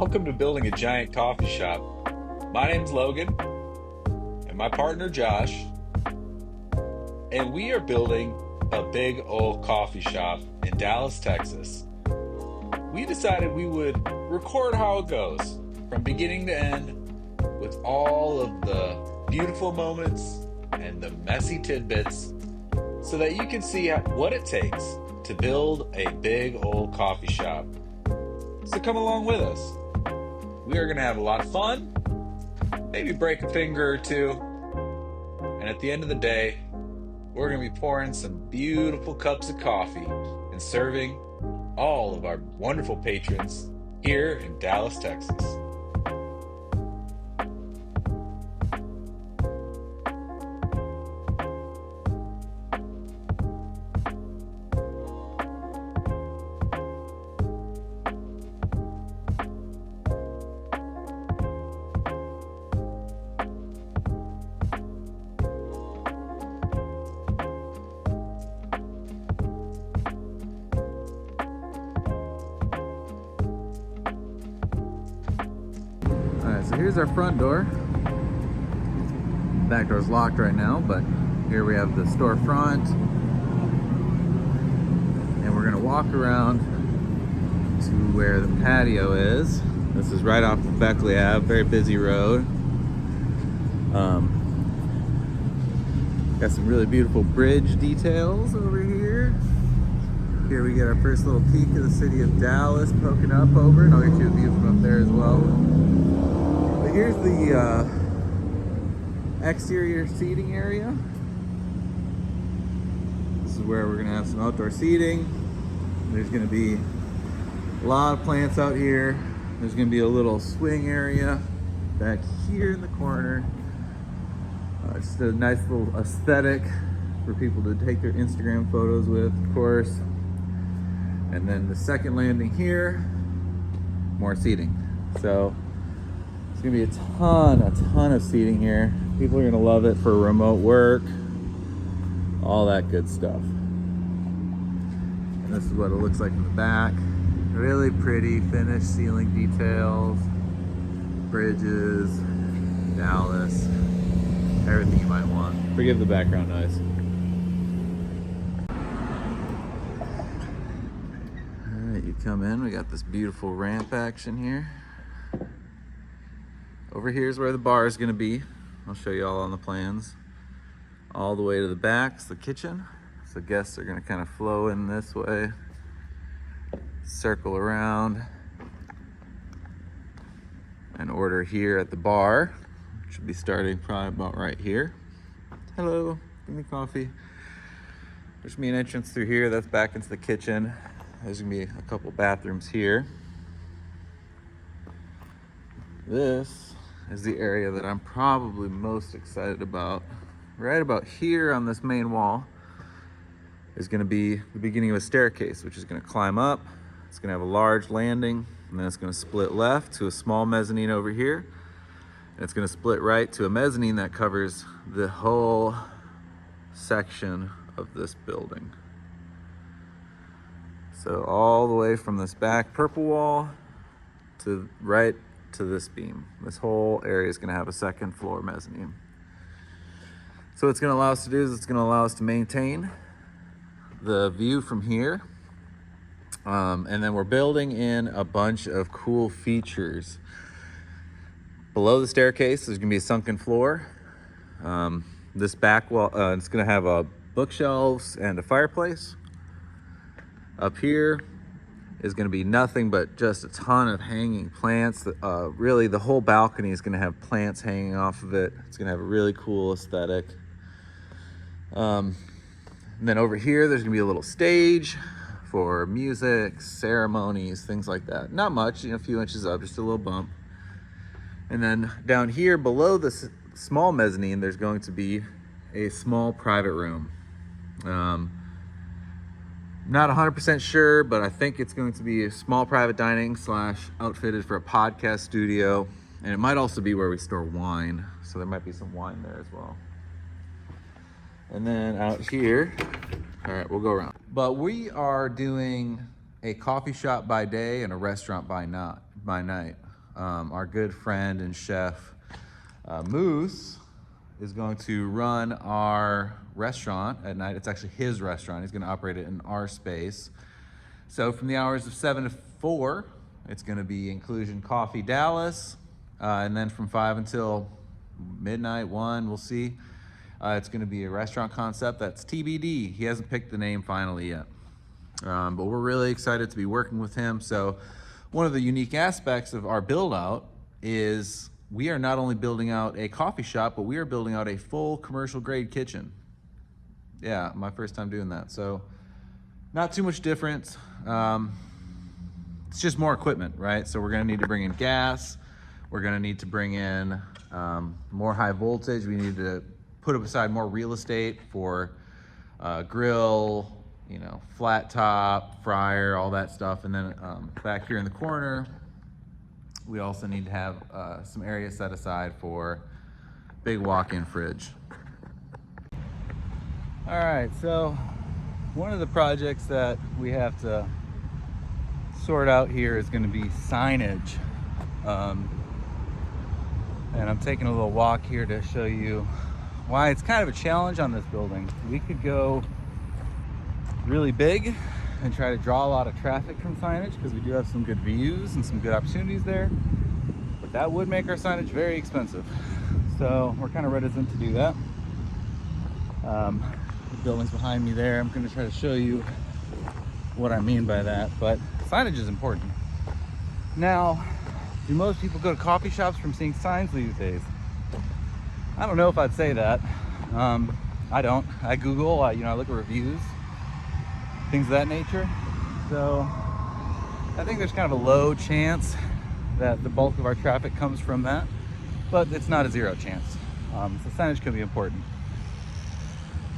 Welcome to Building a Giant Coffee Shop. My name's Logan, and my partner Josh, and we are building a big old coffee shop in Dallas, Texas. We decided we would record how it goes, from beginning to end, with all of the beautiful moments and the messy tidbits, so that you can see what it takes to build a big old coffee shop. So come along with us. We are going to have a lot of fun, maybe break a finger or two, and at the end of the day, we're going to be pouring some beautiful cups of coffee and serving all of our wonderful patrons here in Dallas, Texas. Alright, so here's our front door. Back door's locked right now, but here we have the storefront. And we're gonna walk around to where the patio is. This is right off of Beckley Ave, very busy road. Got some really beautiful bridge details over here. Here we get our first little peek of the city of Dallas poking up over, and I'll get you a view from up there as well. But here's the exterior seating area. This is where we're gonna have some outdoor seating. There's gonna be a lot of plants out here. There's gonna be a little swing area back here in the corner. Just a nice little aesthetic for people to take their Instagram photos with, of course. And then the second landing here, more seating. So it's gonna be a ton of seating here. People are gonna love it for remote work, all that good stuff. And this is what it looks like in the back. Really pretty finished ceiling details, bridges, Dallas, everything you might want. Forgive the background noise. Alright, you come in, we got this beautiful ramp action here. Over here is where the bar is gonna be. I'll show you all on the plans. All the way to the back is the kitchen. So guests are gonna kind of flow in this way, circle around, and order here at the bar. Should be starting probably about right here. Hello, give me coffee. There's gonna be an entrance through here. That's back into the kitchen. There's gonna be a couple bathrooms here. This is the area that I'm probably most excited about. Right about here on this main wall is gonna be the beginning of a staircase, which is gonna climb up. It's gonna have a large landing, and then it's gonna split left to a small mezzanine over here. And it's gonna split right to a mezzanine that covers the whole section of this building. So all the way from this back purple wall to right to this beam. This whole area is gonna have a second floor mezzanine. So what it's gonna allow us to do is it's gonna allow us to maintain the view from here. And then we're building in a bunch of cool features. Below the staircase, there's gonna be a sunken floor. This back wall, it's gonna have bookshelves and a fireplace. Up here is gonna be nothing but just a ton of hanging plants. Really, the whole balcony is gonna have plants hanging off of it. It's gonna have a really cool aesthetic. And then over here, there's gonna be a little stage for music, ceremonies, things like that. Not much, a few inches up, just a little bump. And then down here below this small mezzanine, there's going to be a small private room. Not 100% sure, but I think it's going to be a small private dining / outfitted for a podcast studio. And it might also be where we store wine. So there might be some wine there as well. And then out here, all right, we'll go around. But we are doing a coffee shop by day and a restaurant by night. our good friend and chef Moose is going to run our restaurant at night. It's actually his restaurant. He's going to operate it in our space. So from the hours of 7 to 4, it's going to be Inclusion Coffee Dallas. And then from 5 until midnight, 1, we'll see. It's going to be a restaurant concept that's TBD. He hasn't picked the name finally yet. But we're really excited to be working with him. So one of the unique aspects of our build out is we are not only building out a coffee shop, but we are building out a full commercial grade kitchen. Yeah, my first time doing that. So not too much difference. It's just more equipment, right? So we're gonna need to bring in gas. We're gonna need to bring in more high voltage. We need to put aside more real estate for grill, flat top, fryer, all that stuff. And then back here in the corner, we also need to have some area set aside for big walk-in fridge. All right, so one of the projects that we have to sort out here is going to be signage. And I'm taking a little walk here to show you why it's kind of a challenge on this building. We could go really big and try to draw a lot of traffic from signage because we do have some good views and some good opportunities there, but that would make our signage very expensive. So we're kind of reticent to do that. The building's behind me there. I'm going to try to show you what I mean by that, but signage is important. Now, do most people go to coffee shops from seeing signs these days? I don't know if I'd say that. I don't. I Google, I look at reviews, things of that nature. So I think there's kind of a low chance that the bulk of our traffic comes from that, but it's not a zero chance. So signage can be important.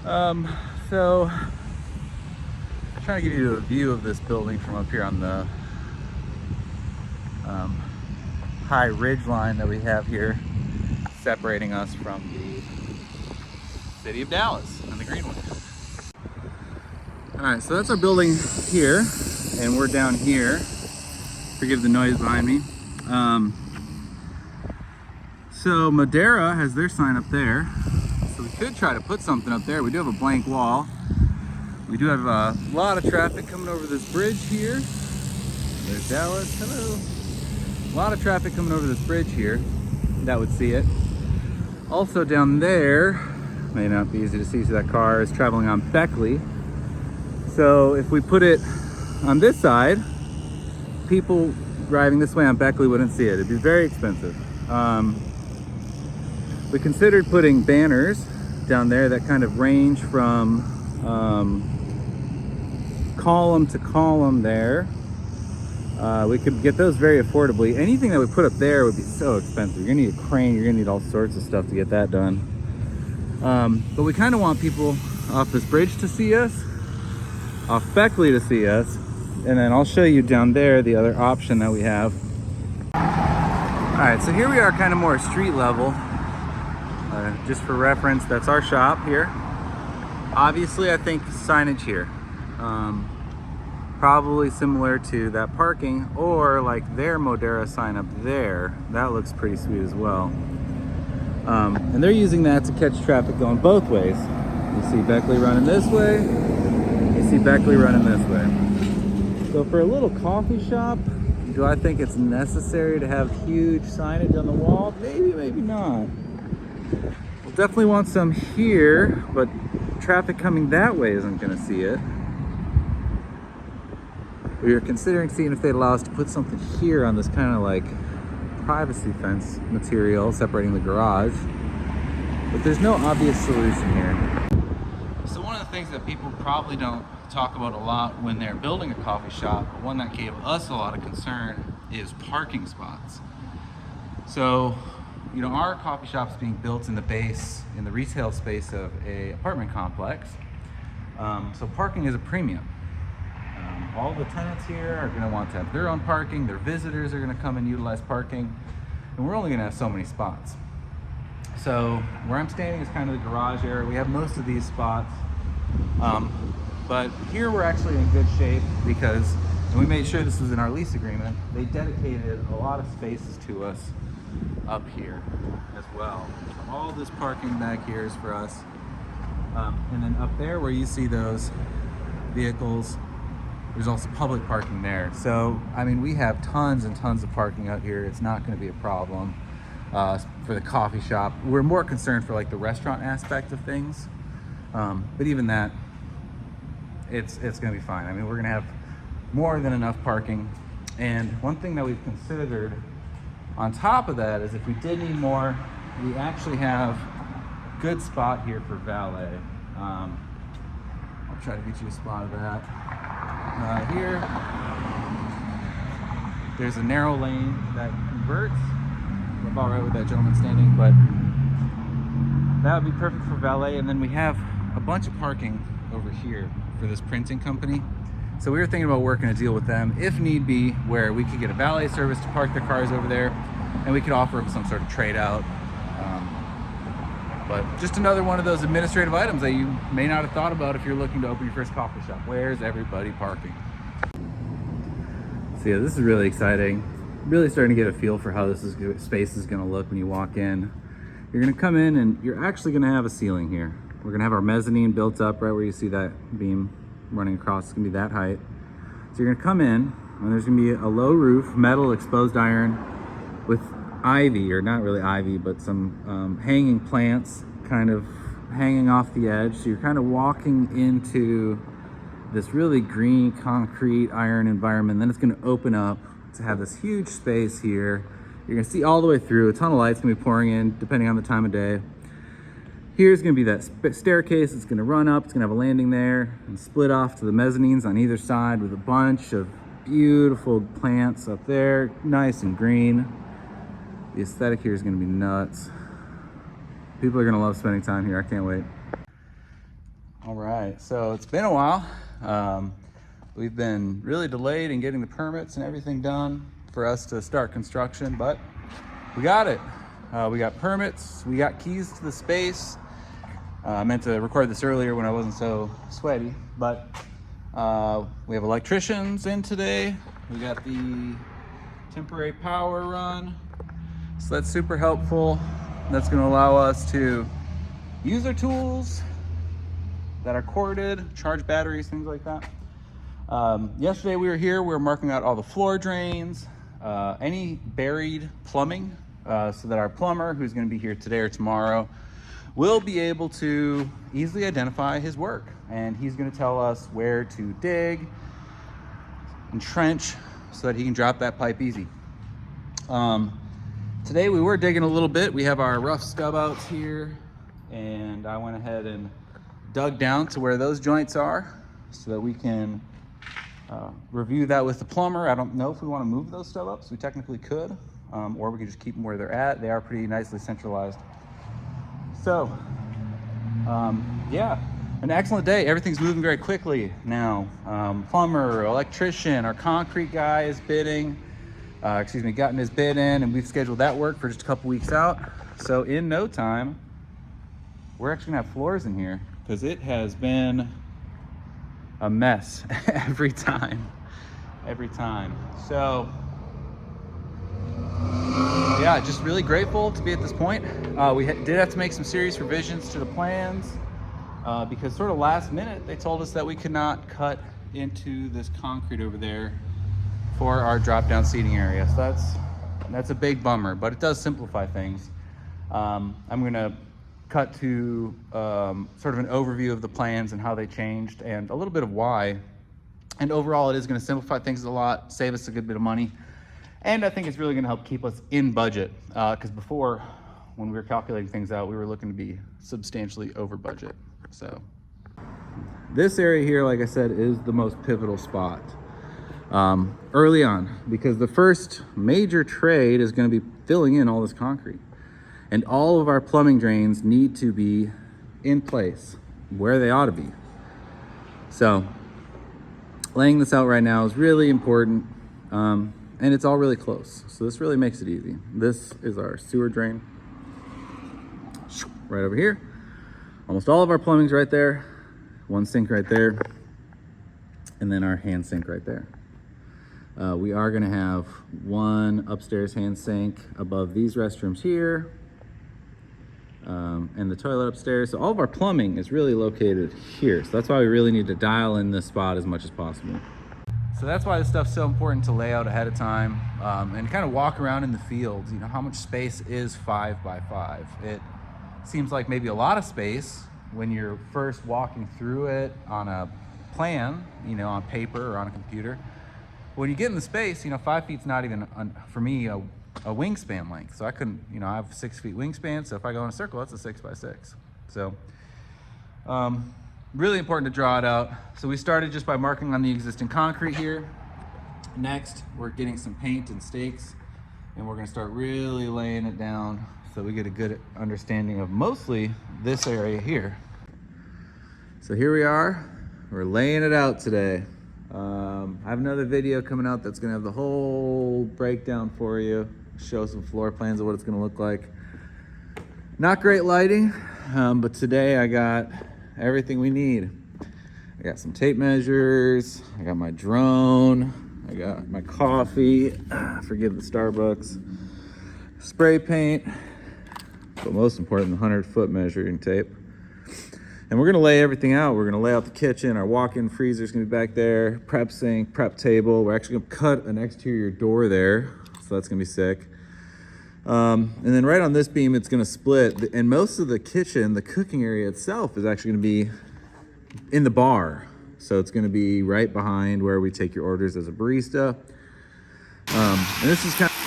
So I'm trying to give you a view of this building from up here on the high ridge line that we have here separating us from the city of Dallas and the Greenway. All right, so that's our building here, and we're down here. Forgive the noise behind me. So Madera has their sign up there. So we could try to put something up there. We do have a blank wall. We do have a lot of traffic coming over this bridge here. There's Dallas, hello. A lot of traffic coming over this bridge here. That would see it. Also down there, may not be easy to see, so that car is traveling on Beckley. So if we put it on this side, people driving this way on Beckley wouldn't see it. It'd be very expensive. We considered putting banners down there that kind of range from column to column there. We could get those very affordably. Anything that we put up there would be so expensive. You're gonna need a crane, you're gonna need all sorts of stuff to get that done. But we kind of want people off this bridge to see us, off Beckley to see us, and then I'll show you down there the other option that we have. All right, so here we are kind of more street level. Just for reference, that's our shop here. Obviously, I think signage here. Probably similar to that parking, or like their Modera sign up there. That looks pretty sweet as well. And they're using that to catch traffic going both ways. You see Beckley running this way, you see Beckley running this way. So for a little coffee shop, do I think it's necessary to have huge signage on the wall? Maybe, maybe not. We'll definitely want some here, but traffic coming that way isn't gonna see it. We were considering seeing if they'd allow us to put something here on this kind of like privacy fence material separating the garage, but there's no obvious solution here. So one of the things that people probably don't talk about a lot when they're building a coffee shop, but one that gave us a lot of concern, is parking spots. So, our coffee shop's being built in the base, in the retail space of a apartment complex. So parking is a premium. All the tenants here are gonna want to have their own parking, their visitors are gonna come and utilize parking, and we're only gonna have so many spots. So where I'm standing is kind of the garage area. We have most of these spots, but here we're actually in good shape because And we made sure this was in our lease agreement. They dedicated a lot of spaces to us up here as well. So all this parking back here is for us. And then up there where you see those vehicles, there's also public parking there. So, I mean, we have tons and tons of parking out here. It's not going to be a problem for the coffee shop. We're more concerned for like the restaurant aspect of things. But even that, it's going to be fine. I mean, we're going to have more than enough parking. And one thing that we've considered on top of that is if we did need more, we actually have good spot here for valet. I'll try to get you a spot of that. Here, there's a narrow lane that converts. We're about right with that gentleman standing, but that would be perfect for valet. And then we have a bunch of parking over here for this printing company. So we were thinking about working a deal with them, if need be, where we could get a valet service to park their cars over there, and we could offer them some sort of trade out. But just another one of those administrative items that you may not have thought about if you're looking to open your first coffee shop. Where's everybody parking? So yeah, this is really exciting. Really starting to get a feel for how space is going to look when you walk in. You're going to come in and you're actually going to have a ceiling here. We're going to have our mezzanine built up right where you see that beam running across. It's going to be that height. So you're going to come in and there's going to be a low roof, metal exposed iron with ivy, or not really ivy, but some hanging plants kind of hanging off the edge. So you're kind of walking into this really green concrete iron environment. Then it's going to open up to have this huge space here. You're going to see all the way through. A ton of light's going to be pouring in depending on the time of day. Here's going to be that staircase. It's going to run up. It's going to have a landing there and split off to the mezzanines on either side with a bunch of beautiful plants up there, nice and green. The aesthetic here is going to be nuts. People are going to love spending time here. I can't wait. All right, so it's been a while. We've been really delayed in getting the permits and everything done for us to start construction, but we got it. We got permits, we got keys to the space. I meant to record this earlier when I wasn't so sweaty, but we have electricians in today. We got the temporary power run. So that's super helpful. That's going to allow us to use our tools that are corded, charge batteries, things like that. Yesterday we were here, we were marking out all the floor drains, any buried plumbing, so that our plumber, who's going to be here today or tomorrow, will be able to easily identify his work. And he's going to tell us where to dig and trench so that he can drop that pipe easy. Today we were digging a little bit. We have our rough stub outs here, and I went ahead and dug down to where those joints are so that we can review that with the plumber. I don't know if we want to move those stub ups. We technically could, or we could just keep them where they're at. They are pretty nicely centralized. So, yeah, an excellent day. Everything's moving very quickly now. Plumber, electrician, our concrete guy is bidding. Gotten his bid in, and we've scheduled that work for just a couple weeks out. So in no time, we're actually gonna have floors in here because it has been a mess every time. So yeah, just really grateful to be at this point. We did have to make some serious revisions to the plans because sort of last minute they told us that we could not cut into this concrete over there for our drop down seating area. So that's a big bummer, but it does simplify things. I'm gonna cut to sort of an overview of the plans and how they changed and a little bit of why. And overall it is gonna simplify things a lot, save us a good bit of money. And I think it's really gonna help keep us in budget. Because before, when we were calculating things out, we were looking to be substantially over budget. So this area here, like I said, is the most pivotal spot. Early on, because the first major trade is going to be filling in all this concrete, and all of our plumbing drains need to be in place where they ought to be. So laying this out right now is really important, and it's all really close, so this really makes it easy. This is our sewer drain right over here. Almost all of our plumbing's right there, one sink right there, and then our hand sink right there. We are gonna have one upstairs hand sink above these restrooms here, and the toilet upstairs. So all of our plumbing is really located here. So that's why we really need to dial in this spot as much as possible. So that's why this stuff's so important to lay out ahead of time, and kind of walk around in the fields. You know, how much space is 5 by 5? It seems like maybe a lot of space when you're first walking through it on a plan, you know, on paper or on a computer. When you get in the space, you know, 5 feet's not even, for me, a wingspan length. So I couldn't, you know, I have 6 feet wingspan. So if I go in a circle, that's a 6 by 6. So really important to draw it out. So we started just by marking on the existing concrete here. Next, we're getting some paint and stakes, and we're gonna start really laying it down so we get a good understanding of mostly this area here. So here we are, we're laying it out today. I have another video coming out that's gonna have the whole breakdown for you, show some floor plans of what it's gonna look like. Not great lighting, but today I got everything we need. I got some tape measures, I got my drone, I got my coffee, forgive the Starbucks, spray paint, but most important, the 100-foot measuring tape. And we're gonna lay everything out. We're gonna lay out the kitchen, our walk-in freezer's gonna be back there, prep sink, prep table. We're actually gonna cut an exterior door there, so that's gonna be sick. And then right on this beam, it's gonna split. And most of the kitchen, the cooking area itself, is actually gonna be in the bar. So it's gonna be right behind where we take your orders as a barista. And this is kind of,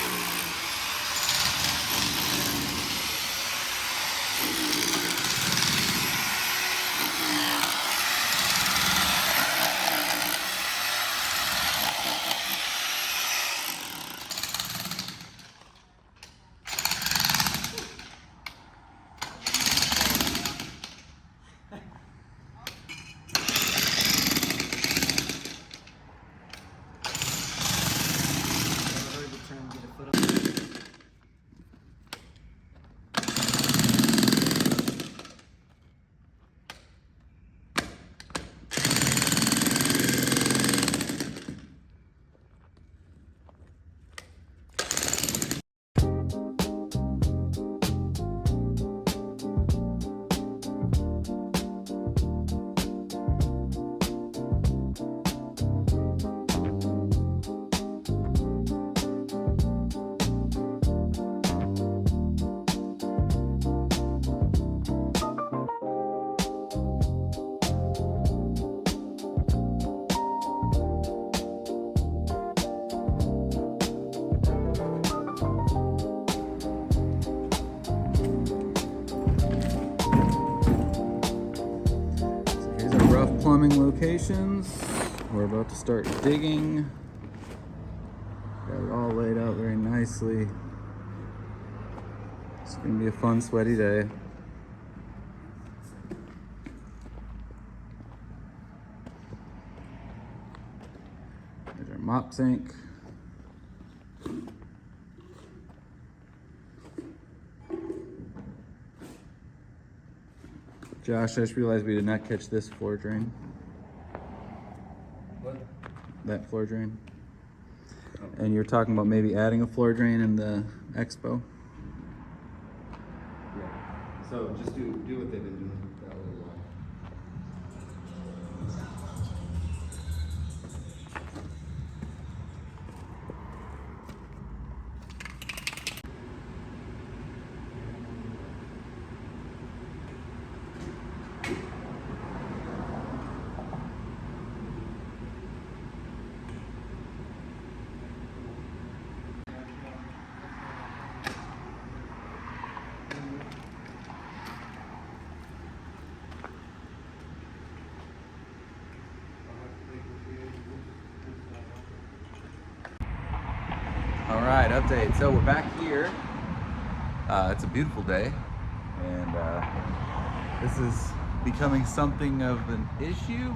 plumbing locations. We're about to start digging. Got it all laid out very nicely. It's gonna be a fun, sweaty day. There's our mop sink. Josh, I just realized we did not catch this floor drain. What? That floor drain. Oh. And you're talking about maybe adding a floor drain in the expo? Yeah. So just do what they've been doing for a little while. All right, update. So we're back here. It's a beautiful day, and this is becoming something of an issue,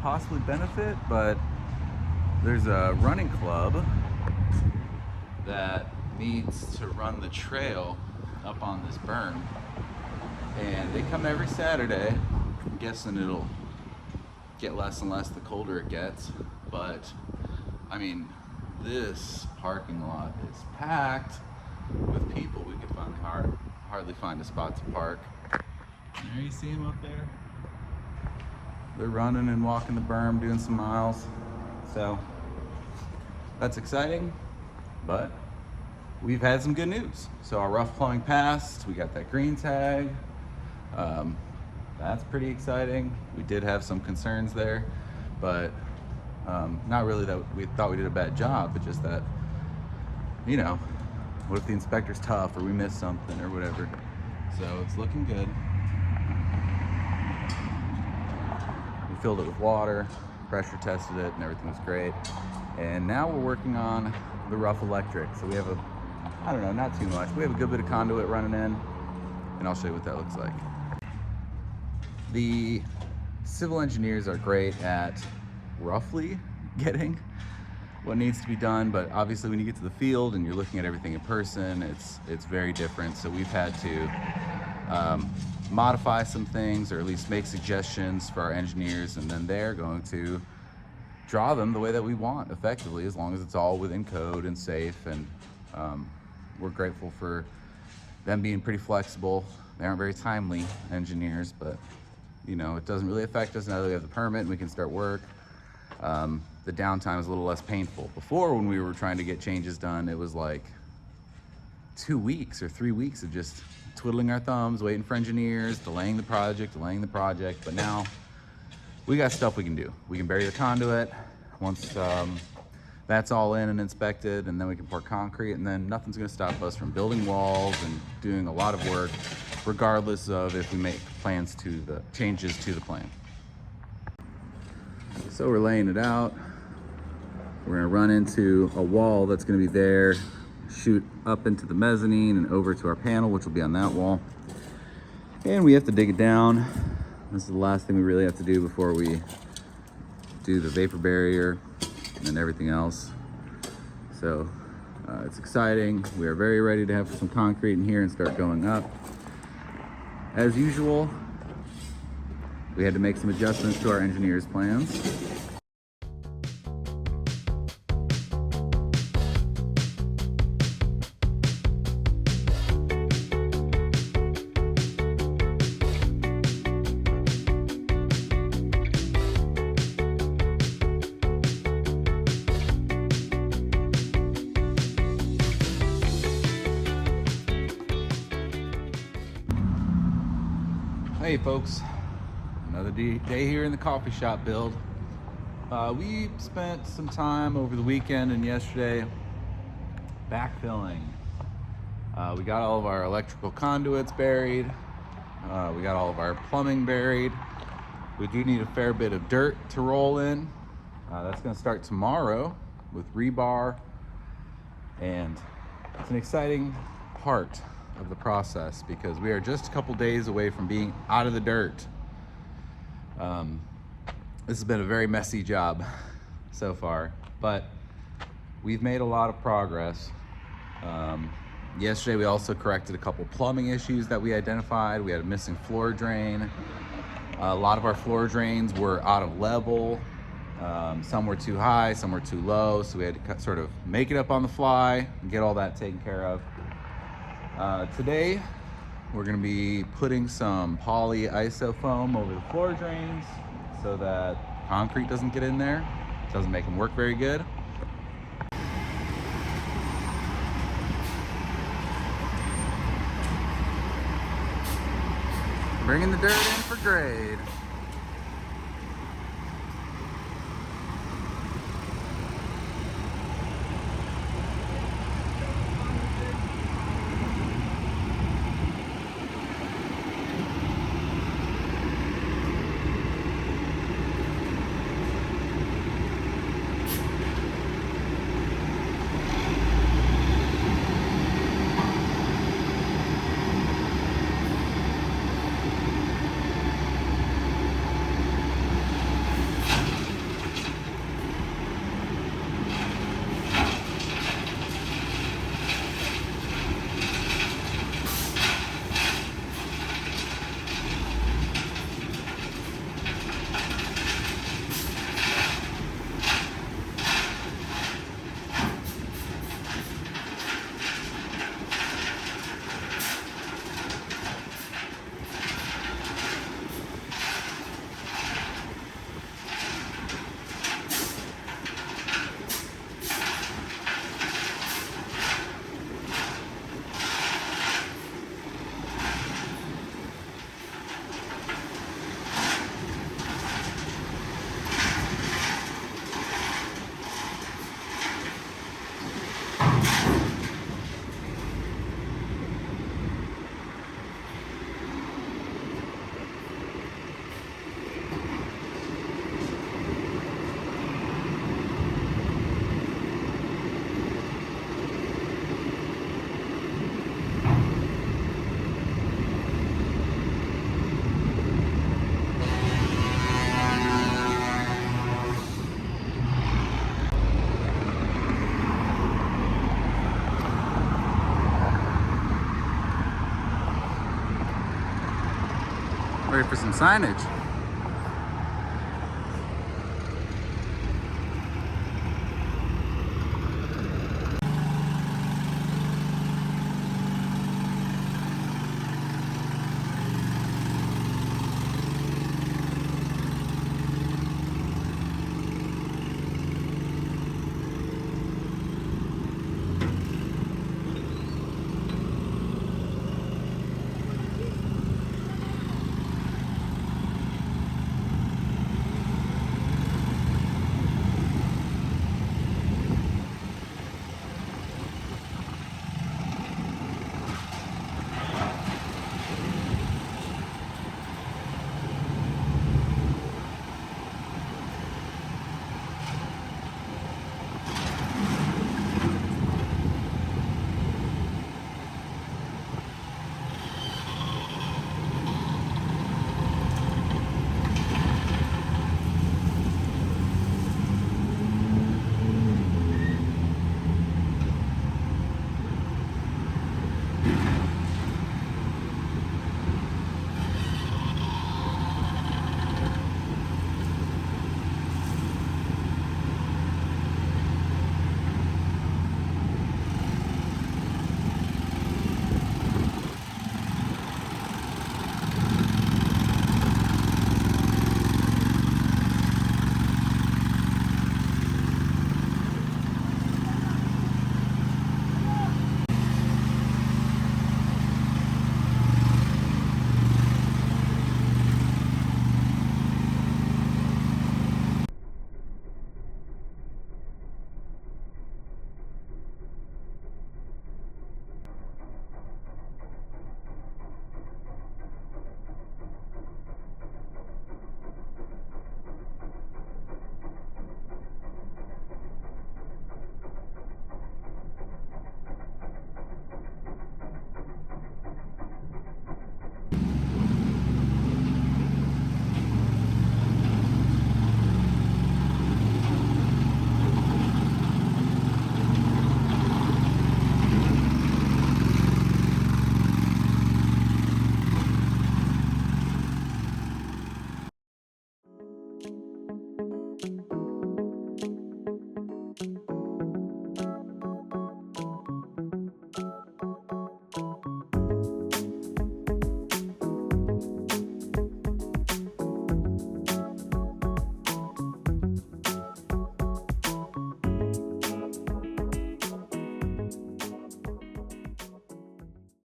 possibly benefit, but there's a running club that needs to run the trail up on this berm, and they come every Saturday. I'm guessing it'll get less and less the colder it gets, but I mean, This parking lot is packed with people. We can finally hardly find a spot to park. There you see them up there. They're running and walking the berm, doing some miles. So that's exciting, but we've had some good news. So our rough plumbing passed. We got that green tag. That's pretty exciting. We did have some concerns there, but not really that we thought we did a bad job, but just that, you know, what if the inspector's tough or we missed something or whatever. So it's looking good. We filled it with water, pressure tested it, and everything was great. And now we're working on the rough electric. So we have I don't know, not too much. We have a good bit of conduit running in, and I'll show you what that looks like. The civil engineers are great at roughly getting what needs to be done, but obviously when you get to the field and you're looking at everything in person, it's very different. So we've had to modify some things, or at least make suggestions for our engineers, and then they're going to draw them the way that we want, effectively, as long as it's all within code and safe. And we're grateful for them being pretty flexible. They aren't very timely engineers, but you know, it doesn't really affect us now that we have the permit and we can start work. The downtime is a little less painful. Before, when we were trying to get changes done, it was like 2 weeks or 3 weeks of just twiddling our thumbs, waiting for engineers, delaying the project. But now we got stuff we can do. We can bury the conduit once that's all in and inspected, and then we can pour concrete, and then nothing's gonna stop us from building walls and doing a lot of work, regardless of if we make changes to the plan. So we're laying it out. We're gonna run into a wall that's gonna be there, shoot up into the mezzanine and over to our panel, which will be on that wall. And we have to dig it down. This is the last thing we really have to do before we do the vapor barrier and everything else. So it's exciting. We are very ready to have some concrete in here and start going up. As usual, we had to make some adjustments to our engineer's plans. Hey folks, another day here in the coffee shop build. We spent some time over the weekend and yesterday backfilling. We got all of our electrical conduits buried. We got all of our plumbing buried. We do need a fair bit of dirt to roll in. That's gonna start tomorrow with rebar, and it's an exciting part of the process because we are just a couple days away from being out of the dirt. This has been a very messy job so far, but we've made a lot of progress. Yesterday we also corrected a couple plumbing issues that we identified. We had a missing floor drain. A lot of our floor drains were out of level. Some were too high, some were too low, so we had to sort of make it up on the fly and get all that taken care of. Today, we're gonna be putting some poly isofoam over the floor drains so that concrete doesn't get in there. It doesn't make them work very good. Bringing the dirt in for grade. Ready for some signage.